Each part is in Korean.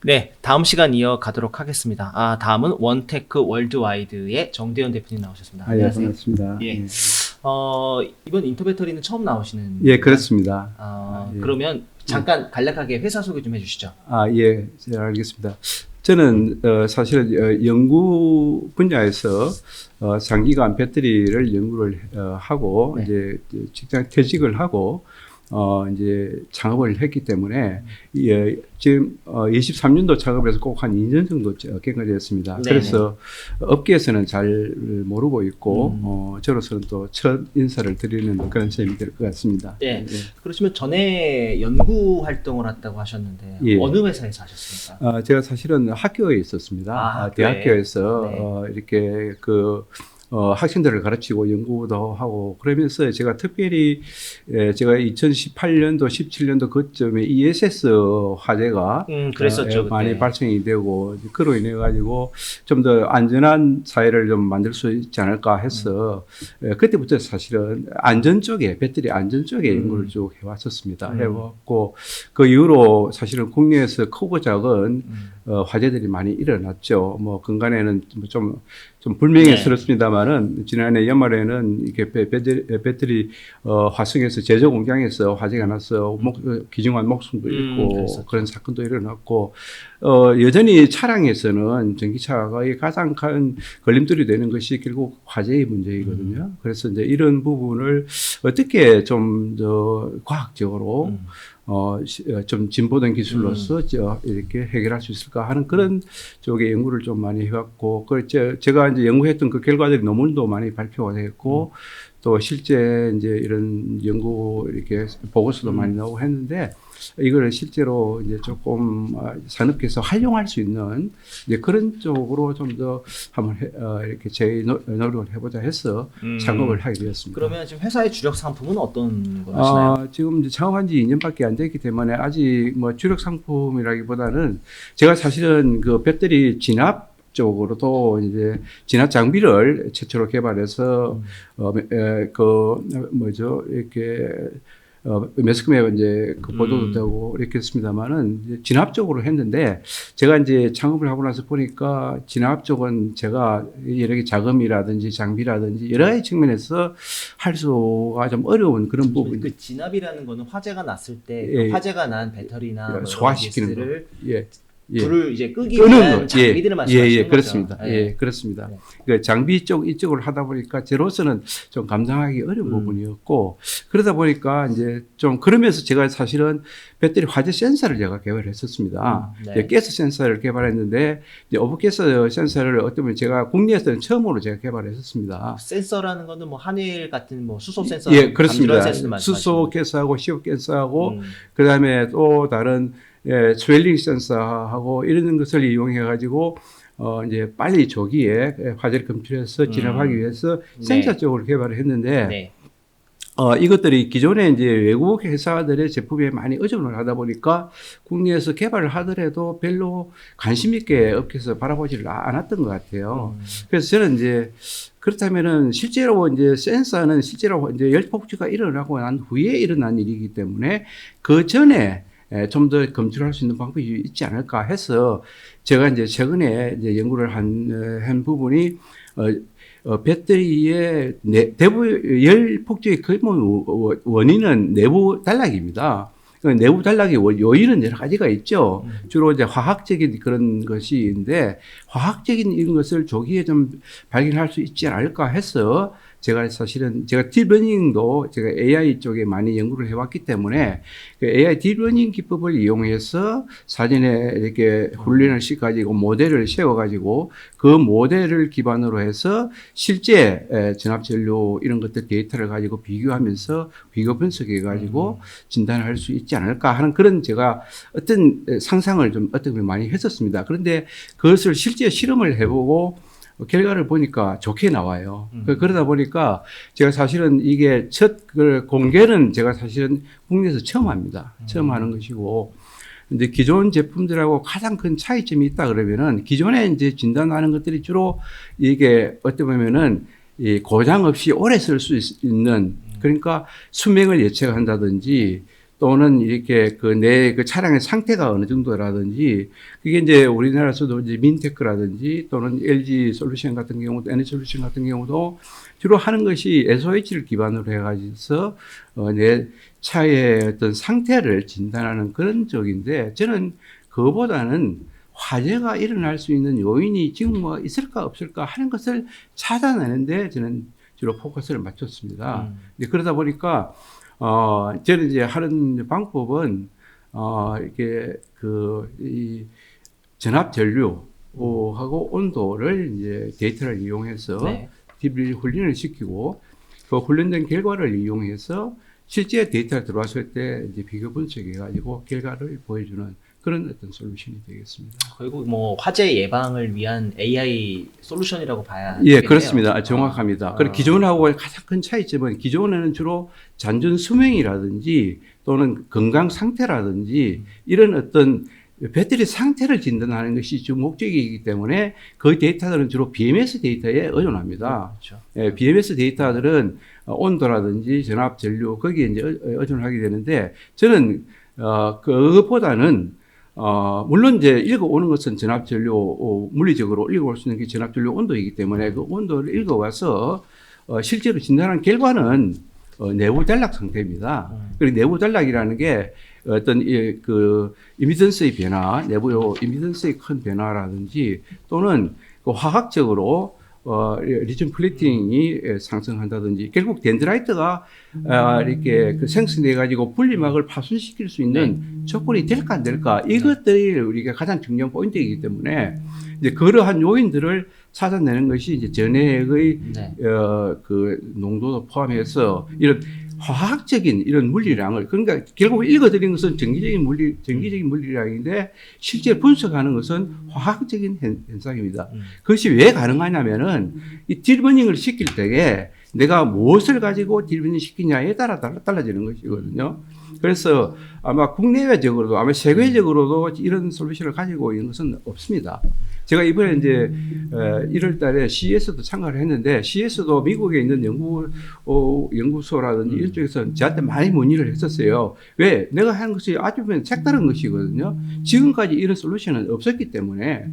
네, 다음 시간 이어가도록 하겠습니다. 다음은 원테크 월드와이드의 정대현 대표님 나오셨습니다. 예, 안녕하세요. 반갑습니다. 예. 예, 이번 인터 배터리는 처음 나오시는 예, 그렇습니다. 예. 그러면 잠깐 간략하게 회사 소개 좀 해주시죠. 예, 잘 알겠습니다. 저는 사실은 연구 분야에서 장기간 배터리를 연구를 하고 네. 이제 직장 퇴직을 하고 이제 창업을 했기 때문에 지금 23년도 창업해서 꼭 한 2년 정도 경과되었습니다. 네네. 그래서 업계에서는 잘 모르고 있고 저로서는 또 첫 인사를 드리는 그런 셈이 될 것 같습니다. 네. 그러시면 전에 연구 활동을 했다고 하셨는데 예. 어느 회사에서 하셨습니까? 제가 사실은 학교에 있었습니다. 대학교에서 이렇게 학생들을 가르치고 연구도 하고 그러면서 제가 특별히 제가 2018년도 17년도 그쯤에 ESS 화재가 그랬었죠, 많이 그때. 발생이 되고 그로 인해 가지고 좀 더 안전한 사회를 좀 만들 수 있지 않을까 해서 그때부터 사실은 안전 쪽에 배터리 안전 쪽에 연구를 쭉 해왔었습니다. 해왔고 그 이후로 사실은 국내에서 크고 작은 화재들이 많이 일어났죠. 뭐 근간에는 좀 불명예스럽습니다만은 지난해 연말에는 이렇게 배터리 화성에서 제조 공장에서 화재가 나서 귀중한 목숨도 잃고 그런 사건도 일어났고 여전히 차량에서는 전기차의 가장 큰 걸림돌이 되는 것이 결국 화재의 문제이거든요. 그래서 이제 이런 부분을 어떻게 좀 더 과학적으로 좀 진보된 기술로서 이렇게 해결할 수 있을까 하는 그런 쪽의 연구를 좀 많이 해왔고, 제가 이제 연구했던 그 결과들이 논문도 많이 발표가 됐고, 또 실제 이제 이런 연구 이렇게 보고서도 많이 나오고 했는데, 이걸 실제로 이제 조금 산업계에서 활용할 수 있는 이제 그런 쪽으로 좀 더 한번 이렇게 제 노력을 해보자 해서 창업을 하게 되었습니다. 그러면 지금 회사의 주력 상품은 어떤 거 하시나요? 지금 이제 창업한 지 2년밖에 안 됐기 때문에 아직 뭐 주력 상품이라기보다는 제가 사실은 그 배터리 진압 쪽으로도 이제 진압 장비를 최초로 개발해서 이렇게 매스컴에 이제 그 보도도 되고 이렇게 했습니다만은 이제 진압 쪽으로 했는데 제가 이제 창업을 하고 나서 보니까 진압 쪽은 제가 여러 개 자금이라든지 장비라든지 여러 가지 측면에서 할 수가 좀 어려운 그런 부분. 그 진압이라는 거는 화재가 났을 때 화재가 난 배터리나 뭐 소화시키는 를 예. 불을 이제 끄기 끄는 위한 거. 장비들을 말씀하시는 거죠. 그렇습니다. 예. 그렇습니다. 네. 그 장비 이쪽을 하다 보니까 저로서는 좀 감당하기 어려운 부분이었고 그러다 보니까 이제 좀 그러면서 제가 사실은 배터리 화재 센서를 제가 개발했었습니다. 네. 가스 센서를 개발했는데 이제 오브가스 센서를 어떻게 보면 제가 국내에서는 처음으로 제가 개발했었습니다. 센서라는 거는 뭐 한일 같은 뭐 수소 센서, 예, 그렇습니다. 센서를 수소 가스하고 시옷 가스하고 그다음에 또 다른 스웰링 센서하고 이런 것을 이용해 가지고 이제 빨리 조기에 화재를 검출해서 진압하기 위해서 센서 쪽으로 개발을 했는데 네. 이것들이 기존에 이제 외국 회사들의 제품에 많이 의존을 하다 보니까 국내에서 개발을 하더라도 별로 관심 있게 업계에서 바라보지를 않았던 것 같아요. 그래서 저는 이제 그렇다면은 실제로 이제 센서는 실제로 이제 열폭주가 일어나고 난 후에 일어난 일이기 때문에 그 전에 좀 더 검출할 수 있는 방법이 있지 않을까 해서 제가 이제 최근에 이제 연구를 한 부분이 배터리의 대부 열 폭주의 근본 원인은 내부 단락입니다. 내부 단락의 요인은 여러 가지가 있죠. 주로 이제 화학적인 그런 것인데 화학적인 이런 것을 조기에 좀 발견할 수 있지 않을까 해서 제가 사실은 제가 딥러닝도 제가 AI 쪽에 많이 연구를 해왔기 때문에 그 AI 딥러닝 기법을 이용해서 사전에 이렇게 훈련을 시켜가지고 모델을 세워가지고 그 모델을 기반으로 해서 실제 전압전류 이런 것들 데이터를 가지고 비교하면서 비교 분석해가지고 진단을 할 수 있지 않을까 하는 그런 제가 어떤 상상을 좀 어떻게 보면 많이 했었습니다. 그런데 그것을 실제 실험을 해보고 결과를 보니까 좋게 나와요. 그러다 보니까 제가 사실은 이게 첫 공개는 제가 사실은 국내에서 처음 합니다. 처음 하는 것이고. 근데 기존 제품들하고 가장 큰 차이점이 있다 그러면은 기존에 이제 진단하는 것들이 주로 이게 어떻게 보면은 이 고장 없이 오래 쓸 수 있는 그러니까 수명을 예측한다든지 또는 이렇게 내 차량의 상태가 어느 정도라든지 그게 이제 우리나라에서도 이제 민테크라든지 또는 LG 솔루션 같은 경우도 NH솔루션 같은 경우도 주로 하는 것이 SOH를 기반으로 해가지고 내 차의 어떤 상태를 진단하는 그런 쪽인데 저는 그거보다는 화재가 일어날 수 있는 요인이 지금 뭐 있을까 없을까 하는 것을 찾아내는데 저는 주로 포커스를 맞췄습니다. 그러다 보니까 저는 이제 하는 방법은 이렇게 이 전압 전류하고 온도를 이제 데이터를 이용해서 네. 훈련을 시키고 그 훈련된 결과를 이용해서 실제 데이터가 들어왔을 때 이제 비교 분석해가지고 결과를 보여주는 그런 어떤 솔루션이 되겠습니다. 결국 뭐 화재 예방을 위한 AI 솔루션이라고 봐야 예, 되겠네요. 그렇습니다. 정확합니다. 그리고 기존하고 가장 큰 차이점은 기존에는 주로 잔존 수명이라든지 또는 건강 상태라든지 이런 어떤 배터리 상태를 진단하는 것이 주 목적이기 때문에 그 데이터들은 주로 BMS 데이터에 의존합니다. 그렇죠. 예, BMS 데이터들은 온도라든지 전압 전류 거기에 이제 의존을 하게 되는데 저는 그것보다는 물론 이제 읽어오는 것은 전압 전류 물리적으로 읽어올 수 있는 게 전압 전류 온도이기 때문에 그 온도를 읽어와서 실제로 진단한 결과는 내부 단락 상태입니다. 그리고 내부 단락이라는 게 어떤 그 임피던스의 변화, 내부 임피던스의 큰 변화라든지 또는 그 화학적으로 리튬 플레이팅이 상승한다든지 결국 덴드라이트가 이렇게 그 생성돼 가지고 분리막을 파손시킬 수 있는 조건이 될까 안 될까 이것들이 우리가 가장 중요한 포인트이기 때문에 이제 그러한 요인들을 찾아내는 것이 이제 전해의 그 농도도 포함해서 이런 화학적인 이런 물리량을 그러니까 결국 읽어드린 것은 전기적인 물리량인데 실제 분석하는 것은 화학적인 현상입니다. 그것이 왜 가능하냐면은 이 딜버닝을 시킬 때에 내가 무엇을 가지고 딜버닝 시키냐에 따라 달라지는 것이거든요. 그래서 아마 국내외적으로도 아마 세계적으로도 이런 솔루션을 가지고 있는 것은 없습니다. 제가 이번에 이제 1월 달에 CES도 참가를 했는데 CES도 미국에 있는 연구소라든지 이런 쪽에서 저한테 많이 문의를 했었어요. 왜? 내가 하는 것이 아주 색다른 것이거든요. 지금까지 이런 솔루션은 없었기 때문에.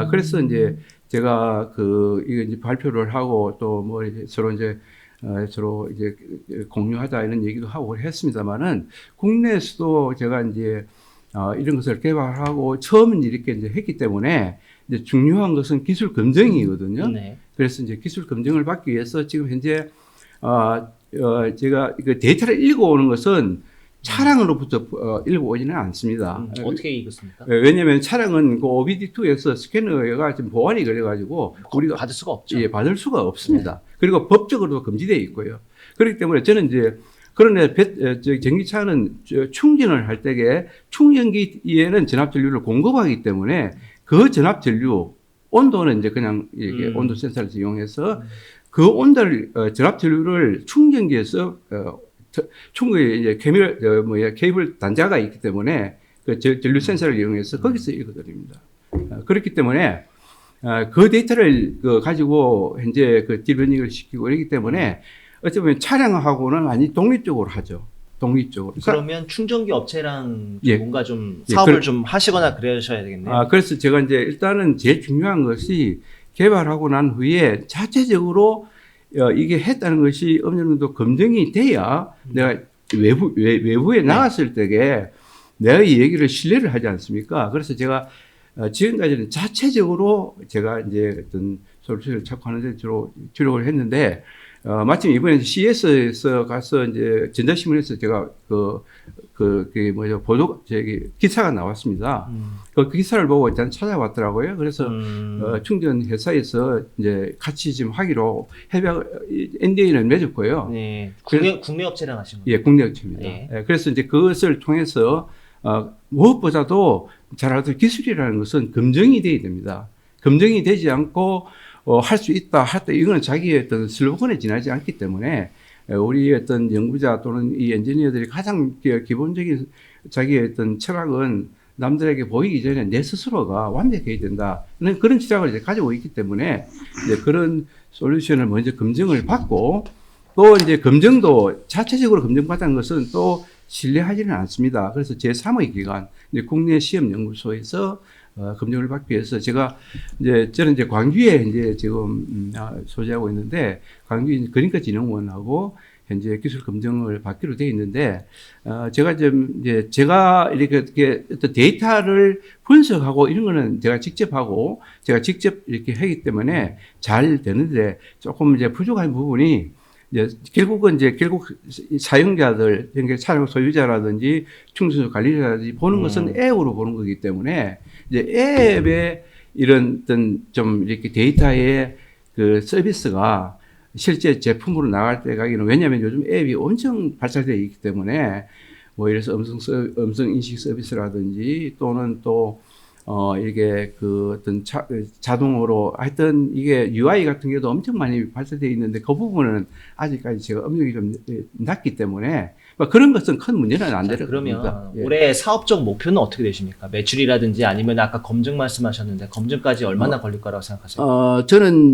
그래서 이제 제가 이거 이제 발표를 하고 또 뭐 서로 이제 공유하자 이런 얘기도 하고 했습니다만은 국내에서도 제가 이제 이런 것을 개발하고 처음 이렇게 이제 했기 때문에 이제 중요한 것은 기술 검증이거든요. 네. 그래서 이제 기술 검증을 받기 위해서 지금 현재 제가 그 데이터를 읽어오는 것은 차량으로부터 읽어오지는 않습니다. 어떻게 읽었습니까? 왜냐하면 차량은 그 OBD2에서 스캐너가 지금 보안이 걸려가지고 우리가 받을 수가 없죠. 예, 받을 수가 없습니다. 그리고 법적으로도 금지되어 있고요. 그렇기 때문에 저는 이제 그런데 전기차는 충전을 할 때에 충전기에는 전압 전류를 공급하기 때문에 그 전압 전류 온도는 이제 그냥 이게 온도 센서를 이용해서 그 온도를 전압 전류를 충전기에서 충분히 이제 케이블 단자가 있기 때문에 그 전류 센서를 이용해서 거기서 읽어드립니다. 그렇기 때문에 그 데이터를 가지고 현재 그 딜버닝을 시키고 그렇기 때문에 어찌 보면 차량하고는 완전히 독립적으로 하죠. 독립적으로. 그러면 충전기 업체랑 예. 뭔가 좀 예, 사업을 좀 하시거나 그러셔야 되겠네요. 그래서 제가 이제 일단은 제일 중요한 것이 개발하고 난 후에 자체적으로 이게 했다는 것이 어느 정도 검증이 돼야 내가 외부에 나갔을 때에 내가 이 얘기를 신뢰를 하지 않습니까? 그래서 제가 지금까지는 자체적으로 제가 이제 어떤 솔루션을 찾고 하는데 주로 주력을 했는데 마침 이번에 CES에서 가서 이제 전자신문에서 제가 기사가 나왔습니다. 그 기사를 보고 일단 찾아왔더라고요. 그래서 충전 회사에서 이제 같이 지금 하기로 NDA를 맺었고요. 네. 국내 업체랑 하신 거예요? 예, 국내 업체입니다. 예. 그래서 이제 그것을 통해서 무엇보다도 잘 알던 기술이라는 것은 검증이 돼야 됩니다. 검증이 되지 않고 할 수 있다, 이거는 자기의 어떤 슬로건에 지나지 않기 때문에 우리 어떤 연구자 또는 이 엔지니어들이 가장 기본적인 자기의 어떤 철학은 남들에게 보이기 전에 내 스스로가 완벽해야 된다는 그런 시작을 이제 가지고 있기 때문에 이제 그런 솔루션을 먼저 검증을 받고 또 이제 검증도 자체적으로 검증받은 것은 또 신뢰하지는 않습니다. 그래서 제3의 기관, 이제 국내 시험연구소에서 검증을 받기 위해서 저는 이제 광주에 이제 지금 소재하고 있는데 광주 그린카진흥원하고 현재 기술 검증을 받기로 되어 있는데 제가 이렇게 어떤 데이터를 분석하고 이런 거는 제가 직접 하고 제가 직접 이렇게 하기 때문에 잘 되는데 조금 이제 부족한 부분이 결국 사용자들, 그러니까 차량 소유자라든지 충전소 관리자라든지 보는 것은 앱으로 보는 거기 때문에 이제 앱의 이런 어떤 좀 이렇게 데이터의 그 서비스가 실제 제품으로 나갈 때 가기는 왜냐하면 요즘 앱이 엄청 발달되어 있기 때문에 뭐 이래서 음성 인식 서비스라든지 또는 또 이게 그 어떤 자동으로 하여튼 이게 UI 같은 게도 엄청 많이 발달되어 있는데 그 부분은 아직까지 제가 업력이 좀 낮기 때문에 뭐 그런 것은 큰 문제는 안 되는 겁니다. 그러면 예. 올해 사업적 목표는 어떻게 되십니까? 매출이라든지 아니면 아까 검증 말씀하셨는데 검증까지 얼마나 걸릴 거라고 생각하세요?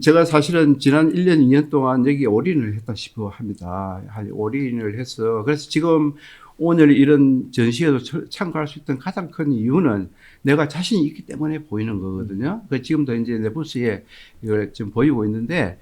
제가 사실은 지난 1년, 2년 동안 여기 올인을 했다 싶어 합니다. 올인을 해서 그래서 지금 오늘 이런 전시회도 참가할 수 있던 가장 큰 이유는 내가 자신이 있기 때문에 보이는 거거든요. 지금도 이제 내 부스에 이걸 지금 보이고 있는데,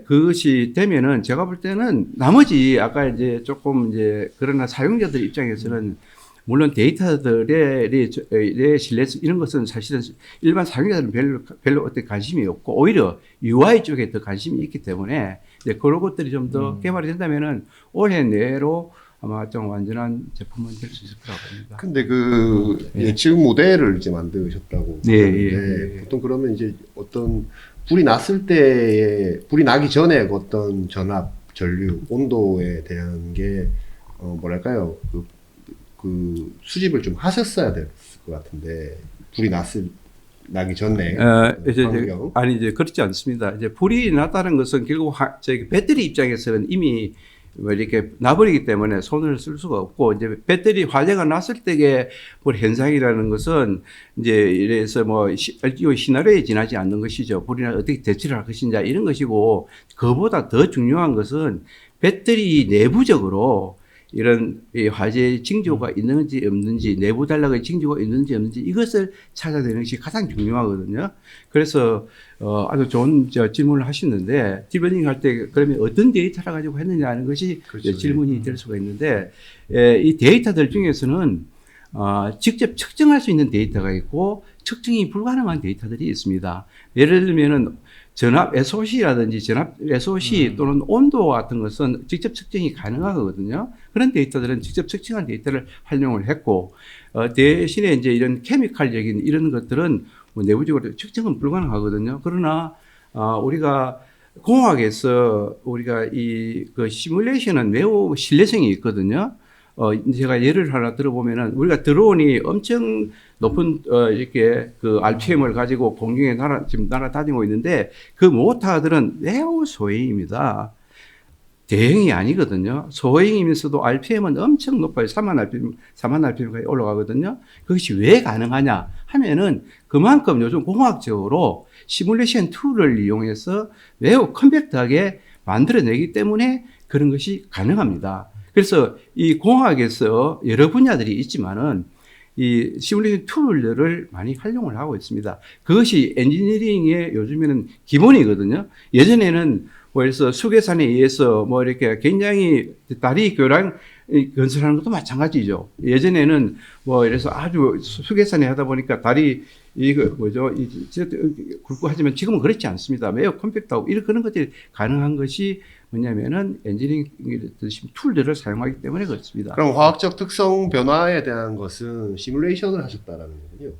그것이 되면은 제가 볼 때는 나머지 아까 이제 조금 이제 그러나 사용자들 입장에서는 물론 데이터들의 신뢰성 이런 것은 사실은 일반 사용자들은 별로 어떤 관심이 없고 오히려 UI 쪽에 더 관심이 있기 때문에 이제 그런 것들이 좀 더 개발이 된다면은 올해 내로 아마 좀 완전한 제품은 될 수 있을 거라고 봅니다. 근데 그 예측 모델을 이제 만드셨다고. 네, 하는데 보통 그러면 이제 어떤 불이 나기 전에 어떤 전압, 전류, 온도에 대한 게 뭐랄까요? 그 수집을 좀 하셨어야 됐을 것 같은데 불이 나기 전에 이제 그렇지 않습니다. 이제 불이 났다는 것은 결국 저기 배터리 입장에서는 이미 뭐 이렇게 나버리기 때문에 손을 쓸 수가 없고 이제 배터리 화재가 났을 때의 불 현상이라는 것은 이제 이래서 뭐 LTO 시나리오에 지나지 않는 것이죠. 불이나 어떻게 대처를 할 것인가 이런 것이고 그보다 더 중요한 것은 배터리 내부적으로 이런 화재 징조가 있는지 없는지 내부 단락의 징조가 있는지 없는지 이것을 찾아내는 것이 가장 중요하거든요. 그래서 아주 좋은 질문을 하시는데 딥러닝 할 때 그러면 어떤 데이터를 가지고 했느냐 하는 것이 그렇죠. 질문이 될 수가 있는데 이 데이터들 중에서는 직접 측정할 수 있는 데이터가 있고 측정이 불가능한 데이터들이 있습니다. 예를 들면은 전압 SOC라든지 전압 SOC 또는 온도 같은 것은 직접 측정이 가능하거든요. 그런 데이터들은 직접 측정한 데이터를 활용을 했고 대신에 이제 이런 케미칼적인 이런 것들은 뭐 내부적으로 측정은 불가능하거든요. 그러나 우리가 공학에서 우리가 그 시뮬레이션은 매우 신뢰성이 있거든요. 제가 예를 하나 들어보면은 우리가 드론이 엄청 높은 이렇게 그 RPM을 가지고 공중에 지금 날아다니고 있는데 그 모터들은 매우 소형입니다. 대형이 아니거든요. 소형이면서도 RPM은 엄청 높아요. 4만 RPM까지 올라가거든요. 그것이 왜 가능하냐 하면은 그만큼 요즘 공학적으로 시뮬레이션 툴을 이용해서 매우 컴팩트하게 만들어내기 때문에 그런 것이 가능합니다. 그래서 이 공학에서 여러 분야들이 있지만은 이 시뮬레이션 툴들을 많이 활용을 하고 있습니다. 그것이 엔지니어링의 요즘에는 기본이거든요. 예전에는 뭐 그래서 수계산에 의해서 뭐 이렇게 굉장히 다리 교량 건설하는 것도 마찬가지죠. 예전에는 뭐 이래서 아주 수계산에 하다 보니까 다리 굵고 하지만 지금은 그렇지 않습니다. 매우 컴팩트하고 이런 그런 것들이 가능한 것이 뭐냐면은 엔지니어링 툴들을 사용하기 때문에 그렇습니다. 그럼 화학적 특성 변화에 대한 것은 시뮬레이션을 하셨다라는 거군요.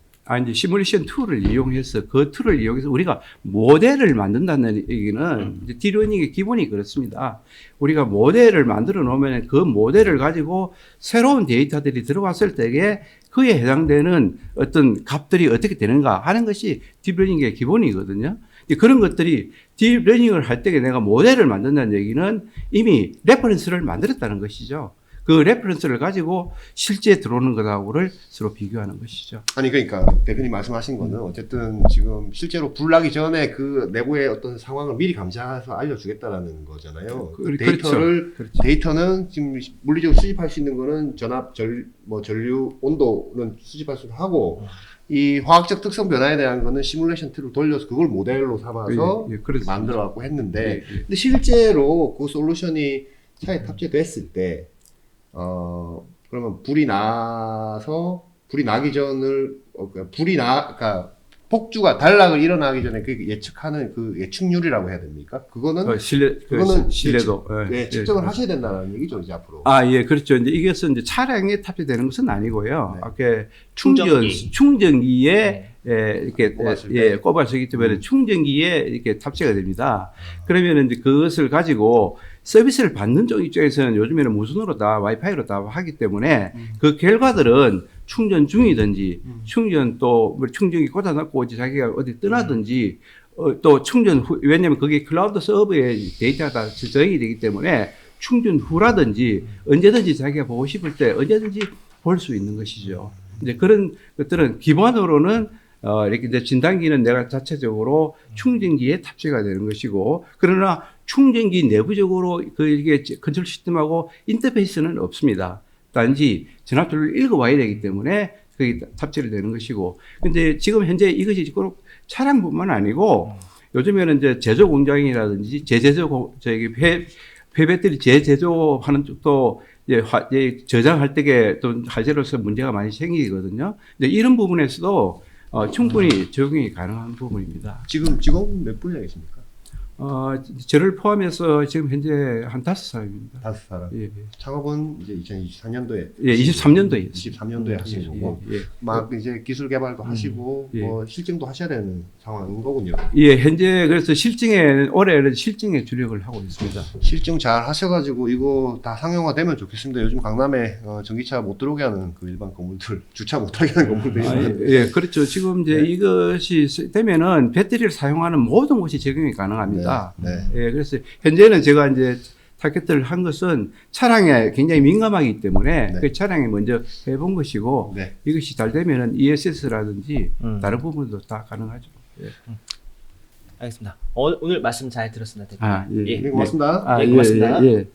이제 시뮬레이션 툴을 이용해서 그 툴을 이용해서 우리가 모델을 만든다는 얘기는 이제 딥러닝의 기본이 그렇습니다. 우리가 모델을 만들어 놓으면 그 모델을 가지고 새로운 데이터들이 들어왔을 때에 그에 해당되는 어떤 값들이 어떻게 되는가 하는 것이 딥러닝의 기본이거든요. 그런 것들이 딥러닝을 할 때 내가 모델을 만든다는 얘기는 이미 레퍼런스를 만들었다는 것이죠. 그 레퍼런스를 가지고 실제 들어오는 것하고를 서로 비교하는 것이죠. 아니 그러니까 대표님 말씀하신 거는 어쨌든 지금 실제로 불 나기 전에 그 내부의 어떤 상황을 미리 감시해서 알려주겠다라는 거잖아요. 데이터를 그렇죠. 데이터는 지금 물리적으로 수집할 수 있는 거는 전압, 전류, 온도는 수집할 수 하고 이 화학적 특성 변화에 대한 거는 시뮬레이션 툴을 돌려서 그걸 모델로 삼아서 그렇습니다. 만들어 갖고 했는데 예, 예. 근데 실제로 그 솔루션이 차에 탑재됐을 때 그러면 불이 나기 전을 그러니까 폭주가 단락을 일어나기 전에 그 예측하는 그 예측률이라고 해야 됩니까? 그거는 그거는 신뢰도 측정을 하셔야 된다는 얘기죠, 이제 앞으로. 예, 그렇죠. 이제 이것은 이제 차량에 탑재되는 것은 아니고요. 네. 아까 충전기. 충전기에 이렇게 꼽았을 때. 꼽을 수 있기 때문에 충전기에 이렇게 탑재가 됩니다. 그러면 이제 그것을 가지고 서비스를 받는 쪽 입장에서는 요즘에는 무선으로 다 와이파이로 다 하기 때문에 그 결과들은 충전 중이든지 충전 또 충전기 꽂아놓고 이제 자기가 어디 떠나든지 또 충전 후, 왜냐하면 그게 클라우드 서버에 데이터가 다 저장이 되기 때문에 충전 후라든지 언제든지 자기가 보고 싶을 때 언제든지 볼 수 있는 것이죠. 이제 그런 것들은 기본으로는 이렇게 이제 진단기는 내가 자체적으로 충전기에 탑재가 되는 것이고, 그러나 충전기 내부적으로 이게 컨트롤 시스템하고 인터페이스는 없습니다. 단지 전압줄을 읽어와야 되기 때문에 그게 탑재를 되는 것이고, 근데 지금 현재 이것이 꼭 차량뿐만 아니고 요즘에는 이제 제조 공장이라든지 폐배터리 재제조하는 쪽도 이제 저장할 때에 또 화재로서 문제가 많이 생기거든요. 근데 이런 부분에서도 충분히 적용이 가능한 부분입니다. 지금 직원 몇 분이나 계십니까? 저를 포함해서 지금 현재 한 5사람입니다. 5사람. 예, 예. 창업은 이제 2024년도에. 예, 23년도에. 23년도에 하신 거고. 예, 예. 막 이제 기술 개발도 하시고, 예. 뭐 실증도 하셔야 되는 상황인 거군요. 예, 현재 그래서 올해는 실증에 주력을 하고 있습니다. 실증 잘 하셔가지고 이거 다 상용화되면 좋겠습니다. 요즘 강남에 전기차 못 들어오게 하는 그 일반 건물들, 주차 못하게 하는 건물들이 있는데. 예, 그렇죠. 지금 이제 네. 이것이 되면은 배터리를 사용하는 모든 곳이 적용이 가능합니다. 네. 예, 그래서 현재는 제가 이제 타겟을 한 것은 차량에 굉장히 민감하기 때문에 네. 그 차량에 먼저 해본 것이고 네. 이것이 잘 되면은 ESS라든지 다른 부분도 다 가능하죠. 예. 알겠습니다. 오늘 말씀 잘 들었습니다, 대표님. 예. 네, 고맙습니다. 네, 고맙습니다. 예.